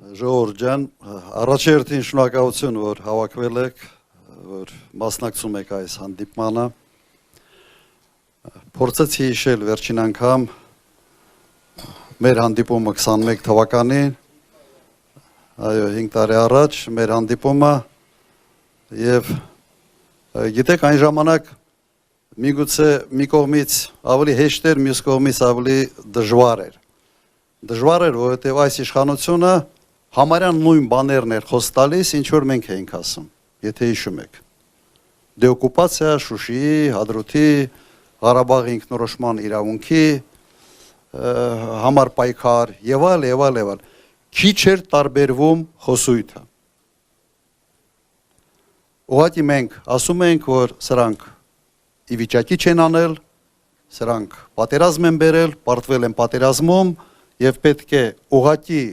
Ժողովուրդ ջան, առաջերտին շնորհակալություն, որ հավաքվել եք, որ մասնակցում եք այս հանդիպմանը։ Փորձեցի հիշել վերջին անգամ մեր հանդիպումը 21 թվականին, այո, 5 տարի առաջ մեր հանդիպումը եւ գիտեք այն ժամանակ միգուցե մի կողմից ավելի հեշտ էր, մյուս կողմից ավելի դժվար էր։ Դժվար էր, որովհետեւ այս իշխանությունը համարյա նույն բաներն էր խոս տալիս, ինչ որ մենք էինք ասում, եթե հիշում եք։ Դեօկուպացիա, Շուշիի, Հադրութի, Ղարաբաղի ինքնորոշման իրավունքի համար պայքար եւ այլ։ Քիչ էր տարբերվում խոսույթը։ Ուղղակի մենք ասում ենք, որ սրանք ի վիճակի չեն անել, սրանք պատերազմ են բերել, պարտվել են պատերազմում եւ պետք է ուղղակի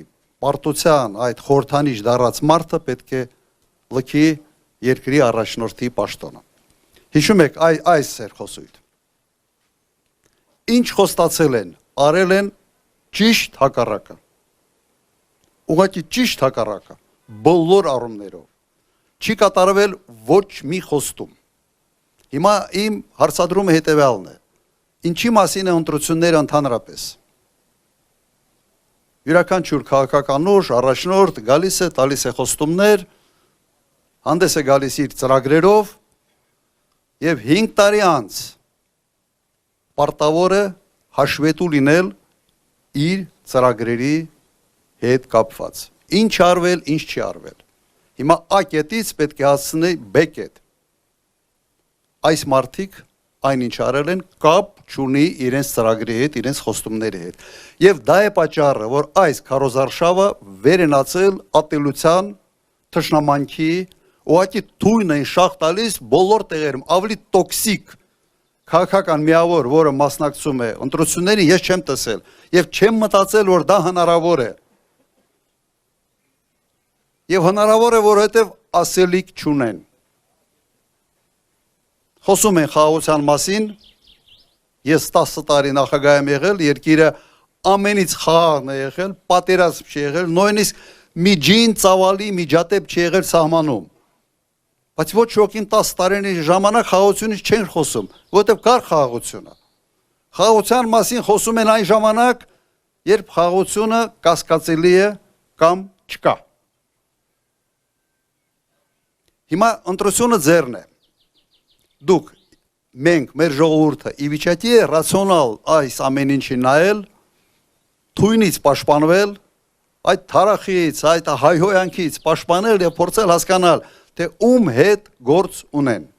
պարտության այդ խորհրդանիշ դառած մարդը պետք է լքի երկրի առաջնորդի պաշտոնը։ Հիշում եք, այս էր խոսույթ։ Ինչ խոստացել են, արել են ճիշտ հակառակը։ Ուղղակի ճիշտ հակառակը, բոլոր առումներով։ Չի կատարվել ոչ մի խոստում։ Հիմա իմ հարցադրումը հետևյալն է. ինչի մասին է ընտրությունները ընդհանրապես։ Յուրաքանչյուր քաղաքական ուժ, առաջնորդ գալիս է, տալիս է խոստումներ, հանդես է գալիս իր ծրագրերով եւ 5 տարի անց պարտավոր է հաշվետու լինել իր ծրագրերի հետ կապված։ Ինչ արվել, ինչ չի արվել։ Հիմա A կետից պետք է հասցնի B կետ։ Այս մարդիկ այնինչ արել են կապ չունի իրենց ծրագրի հետ, իրենց խոստումների հետ։ Եվ դա է պատճառը, որ այս քարոզարշավը վերենացել ատելության, թշնամանքի, ուղղակի թույն են շաղ տալիս բոլոր տեղերում, ավելի տոքսիկ քաղաքական միավոր, որը մասնակցում է ընտրություններին, ես չեմ տեսել եւ չեմ մտածել, որ դա հնարավոր է։ Եվ հնարավոր է, որովհետեւ ասելիք չունեն։ Խոսում են խաղաղության մասին, ես 10 տարի նախագահ եմ եղել, երկիրը ամենից խաղաղն է եղել, պատերազմ չի եղել, նույնիսկ միջին ծավալի միջադեպ չի եղել սահմանում։ Բայց ոչ ոքին 10 տարի ժամանակ խաղաղությունից չեն խոսում, որովհետև կար խաղաղությունը։ Խաղաղության մասին խոսում են այն ժամանակ, երբ խաղաղությունը կասկածելի է կամ չկա։ Հիմա ընտրությունը ձեռն է։ Դուք, մենք, մեր ժողովուրդը ի վիճակի է ռացիոնալ այս ամեն ինչի նայել, թույնից պաշտպանվել, այդ թարախից, այդ հայհոյանքից պաշտպանել եւ փորձել հասկանալ, թե ում հետ գործ ունեն։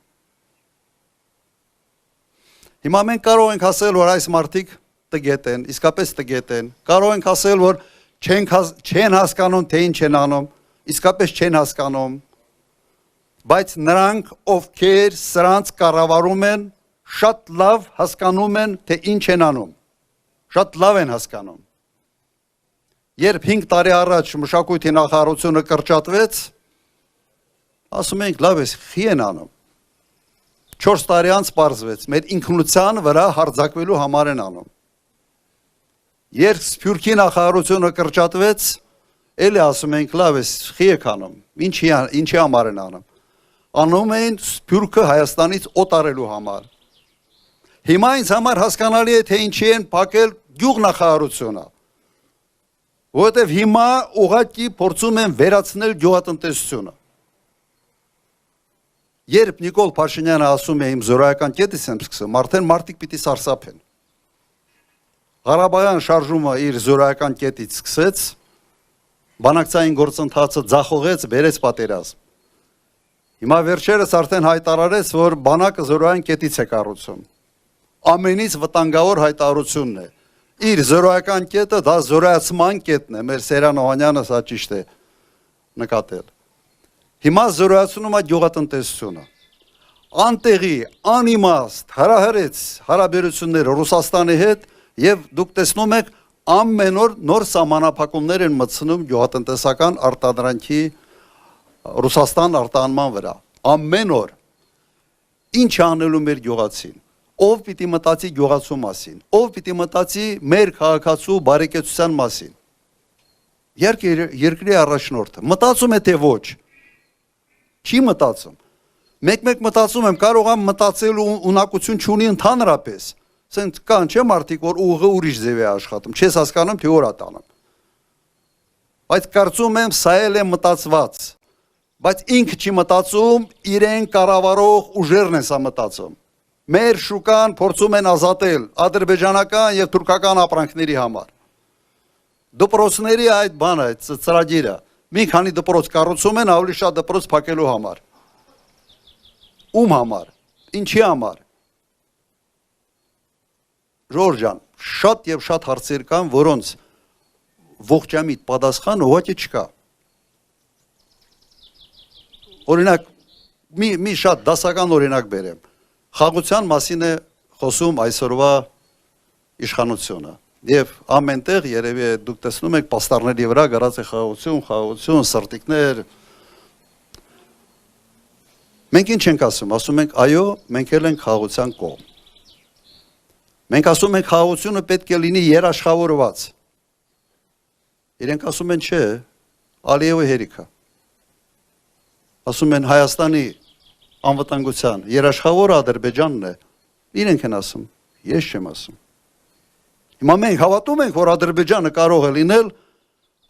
Հիմա մենք կարող ենք ասել, որ այս մարդիկ տգետ են, իսկապես տգետ են, կարող ենք ասել, որ չեն հասկանում, թե ինչ են անում, իսկապես չեն հասկանում, բայց նրանք, ովքեր սրանց կառավարում են, շատ լավ հասկանում են, թե ինչ են անում, շատ լավ են հասկանում։ Երբ 5 տարի առաջ մշակույթի նախարարությունը կրճատվեց, ասում ենք, լավ է, խի են անում։ 4 տարի անց պարզվեց, մեր ինքնության վրա հարձակվելու համար են անում։ Երբ Սփյուռքի նախարարությունը կրճատվեց, էլի ասում ենք, լավ է, խի եք անում, ինչի համար են անում։ Անում էին Սփյուռքը Հայաստանից օտարելու համար։ Հիմա ինձ համար հասկանալի է, թե ինչի են փակել գյուղնախարարությունը։ Որովհետև հիմա ուղղակի փորձում են վերացնել գյուղատնտեսությունը։ Երբ Նիկոլ Փաշինյանը ասում է իմ զորայական կետից եմ սկսում, արդեն մարդիկ պիտի սարսափեն։ Ղարաբաղյան շարժումը իր զորայական կետից սկսեց, բանակցային գործընթացը ձախողեց, բերեց պատերազմ։ Հիմա վերջերս արդեն հայտարարեց, որ բանակը զորային կետից է կառուցում։ Ամենից վտանգավոր հայտարարությունն է։ Իր զորայական կետը դա զորայացման կետն է, մեր Սերան Օհանյանը սա ճիշտ է նկատել։ Հիմա զորայացնում է գյուղատնտեսությունը։ Անտեղի, անիմաստ, հրահրեց հարաբերությունները Ռուսաստանի հետ եւ դուք տեսնում եք ամեն օր նոր սահմանափակումներ են մտցնում գյուղատնտեսական արտադրանքի Ռուսաստան արտահանման վրա, ամեն օր, ինչ անելու մեր գյուղացին, ով պիտի մտածի գյուղացու մասին, ով պիտի մտածի մեր քաղաքացու բարեկեցության մասին։ Երկրի առաջնորդը մտածում է թե ոչ։ Չի մտածում։ Մեկ մտածում եմ, կարող եմ մտածել ու ունակություն չունի ընդհանրապես։ Սենց կան չէ մարդիկ, որ ուղղը ուրիշ ձև է աշխատում, չես հասկանում թե որ ատանում։ Բայց կարծում եմ սա էլ է մտածված։ Բայց ինքը չի մտածում, իրեն կառավարող ուժերն են սա մտածում։ Մեր շուկան փորձում են ազատել ադրբեջանական եւ թուրքական ապրանքների համար։ Դպրոցների այդ բանը, այդ ծրագիրը, մի քանի դպրոց կառուցում են ավելի շատ դպրոց փակելու համար։ Ում համար, ինչի համար։ Ժորժ ջան, շատ եւ շատ հարցեր կան, որոնց ողջամիտ պատասխան ուղղակի չկա։ Օրինակ, մի շատ դասական օրինակ բերեմ։ Խաղաղության մասին է խոսում այսօրվա իշխանությունը։ Եվ ամենտեղ երևի դուք տեսնում եք պաստառների վրա գրած է խաղաղություն, սրտիկներ։ Մենք ինչ ենք ասում, ասում ենք այո, մենք էլ ենք խաղաղության կողմ։ Մենք ասում ենք խաղաղությունը պետք է լինի երաշխավորված։ Իրենք ասում են չէ, Ալիևի հերիքա։ Ասում են Հայաստանի անվտանգության երաշխավորը Ադրբեջանն է։ Իրենք են ասում, ես չեմ ասում։ Հիմա մենք հավատում ենք, որ Ադրբեջանը կարող է լինել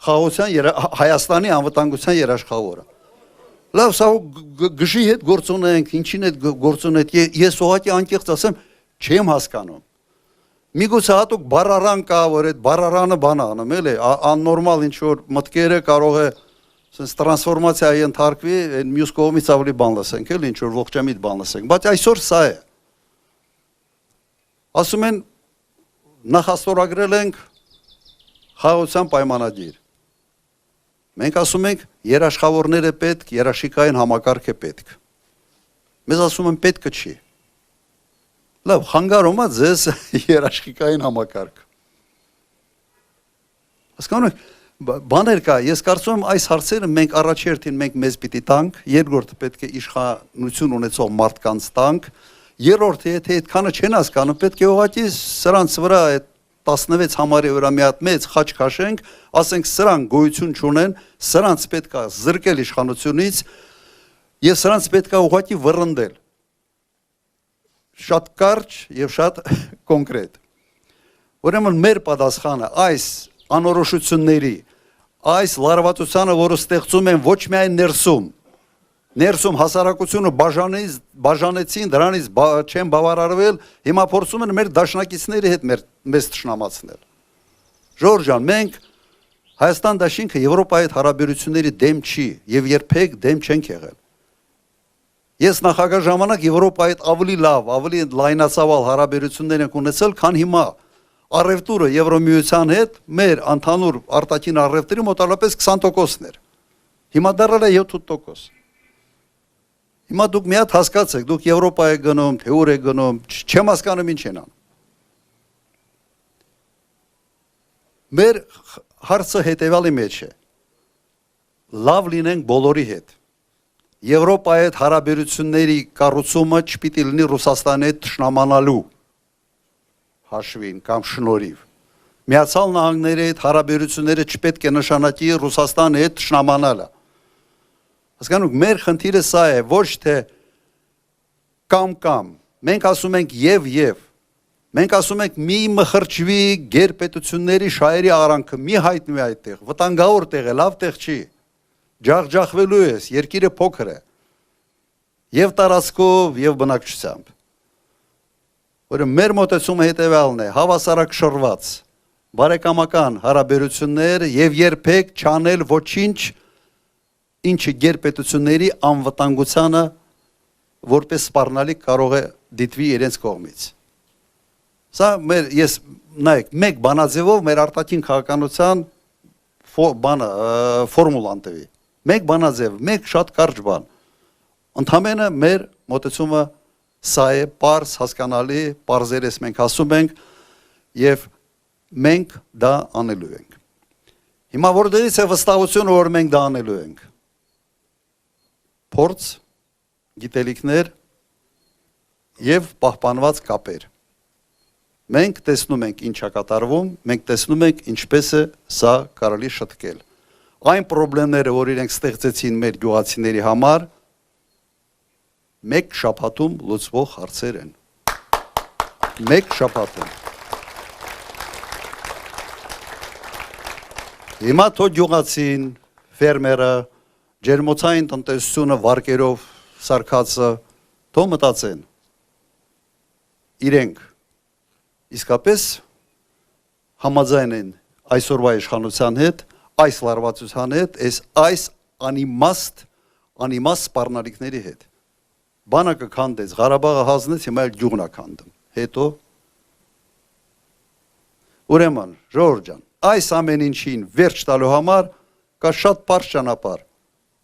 Հայաստանի անվտանգության երաշխավորը։ Լավ, սա գժի հետ գործ ունենք, ինչին հետ գործ ունենք, ես ուղղակի անկեղծ ասեմ, չեմ հասկանում։ Միգուցե հատուկ բառարան կա, որ այդ բառարանը բան անում, էլի, աննորմալ ինչ որ մտքերը կարող է sense տրանսֆորմացիա ենթարկվի, մյուս կողմից ավելի բան լսենք, էլի ինչ որ ողջամիտ բան լսենք, բայց այսօր սա է։ Ասում են նախաստորագրել ենք խաղաղության պայմանագիր։ Մենք ասում ենք երաշխավորներ է պետք, երաշխիքային համակարգ է պետք։ Մեզ ասում են պետքը չի։ Լավ, խանգարում է ձեզ երաշխիքային համակարգ։ Հասկանում եք, բաներ կա, ես կարծում եմ այս հարցերը մենք առաջերտին մենք մեզ պիտի տանք, երկրորդը պետք է իշխանություն ունեցող մարդկանց տանք, երրորդը եթե այդքանը չեն հասկանում, պետք է ուղղակի սրանց վրա այդ 16 համարի վրա մի հատ մեծ խաչ քաշենք, ասենք սրանք գոյություն չունեն, սրանց պետք է զրկել իշխանությունից եւ սրանց պետք է ուղղակի վռնդել։ Շատ կարճ եւ շատ կոնկրետ։ Ուրեմն մեր պատասխանը այս անորոշությունների, այս լարվածությանը, որը ստեղծում են ոչ միայն ներսում հասարակությունը բաժանեցին, դրանից չեն բավարարվել, հիմա փորձում են մեր դաշնակիցների հետ մեզ թշնամացնել։ Ժորժ ջան, մենք Հայաստան դաշինքը Եվրոպայի հետ հարաբերությունների դեմ չի եւ երբեք դեմ չենք եղել։ Ես նախագահ ժամանակ Եվրոպայի հետ ավելի լավ, ավելի լայնացավալ հարաբերություններ ենք ունեցել, քան հիմա։ Առևտուրը Եվրոմիության հետ մեր ընդհանուր արտաքին առևտրի մոտավորապես 20%-ն էր։ Հիմա դառել է 7%։ Հիմա դուք մի հատ հասկացեք, դուք Եվրոպա եք գնում, թե ուր եք գնում, չեմ հասկանում ինչ են անում։ Մեր հարցը հետևյալի մեջ է։ Լավ լինենք բոլորի հետ։ Եվրոպայի հետ հարաբերությունների կառուցումը չպիտի լինի Ռուսաստանի հետ թշնամանալու հաշվին կամ շնորհիվ։ Միացյալ Նահանգների հետ հարաբերությունները չպետք է նշանակի Ռուսաստանի հետ թշնամանալը։ Հասկանում եք, մեր խնդիրը սա է, ոչ թե կամ, մենք ասում ենք եւ, մենք ասում ենք մի մխրճվի գերպետությունների շահերի արանքը, մի հայտնվի այդտեղ, վտանգավոր տեղ է, լավ տեղ չի, ջախջախվելու ես, երկիրը փոքր է, եւ տարածքով, եւ բնակչությամբ։ Ուրեմն մեր մոտեցումը հետևյալն է, հավասարակշռված, բարեկամական հարաբերություններ եւ երբեք չանել ոչինչ, ինչը գերպետությունների անվտանգությանը որպես սպառնալիք կարող է դիտվի իրենց կողմից։ Սա ես նայեք, մեկ բանաձևով մեր արտաքին քաղաքականության ֆորմուլան տվի։ Մեկ բանաձև, մեկ շատ կարճ բան։ Ընդհանրապես մեր մոտեցումը սա է, պարզ, հասկանալի, պարզերես մենք ասում ենք եւ մենք դա անելու ենք։ Հիմա որտեղից է վստահությունը, որ մենք դա անելու ենք։ Փորձ, գիտելիքներ եւ պահպանված կապեր։ Մենք տեսնում ենք ինչա կատարվում, մենք տեսնում ենք ինչպես է սա կարելի շտկել։ այն խնդիրները, որ իրենք ստեղծեցին մեր գյուղացիների համար, մեկ շաբաթում լուծվող հարցեր են։ Մեկ շաբաթում։ Հիմա թո գյուղացին, ֆերմերը, ջերմոցային տնտեսությունը վարկերով սարքածը, թո մտածեն։ Իրենք իսկապես համաձայն են այսօրվա իշխանության հետ, այս լարվածության հետ, այս անիմաստ սպառնալիքների հետ։ Բանակը քանդեց, Ղարաբաղը հանձնեց, հիմա էլ գյուղն է քանդում։ Հետո ուրեմն, ժողովուրդ ջան, այս ամեն ինչին վերջ տալու համար կա շատ պարզ ճանապարհ։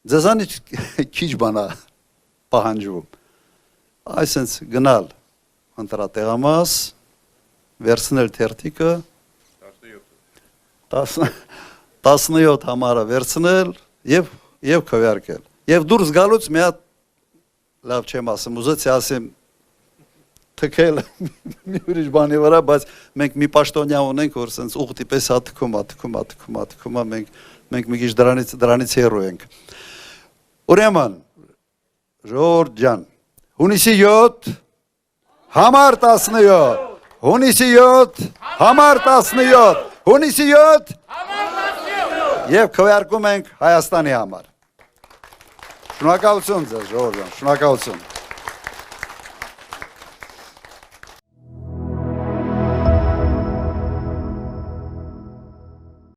Ձեզանից քիչ բան է պահանջվում։ Այսինքն գնալ ընտրատեղամաս, վերցնել թերթիկը 17 համարը վերցնել եւ քվեարկել։ Եվ դուրս գալուց մի հատ լավ չեմ ասում, ուզեցի ասեմ թքել մի ուրիշ բանի վրա, բայց մենք մի պաշտոնյա ունենք, որ սենց ուղտի պես հատքում, մենք մի քիչ դրանից հեռու ենք։ Ուրեմն, ժողովուրդ ջան, հունիսի 7 համար 17, հունիսի 7 համար 17, հունիսի 7 եւ քվեարկում ենք Հայաստանի համար։ Շնորհակալություն ձեզ, ժողովուրդ ջան, շնորհակալություն։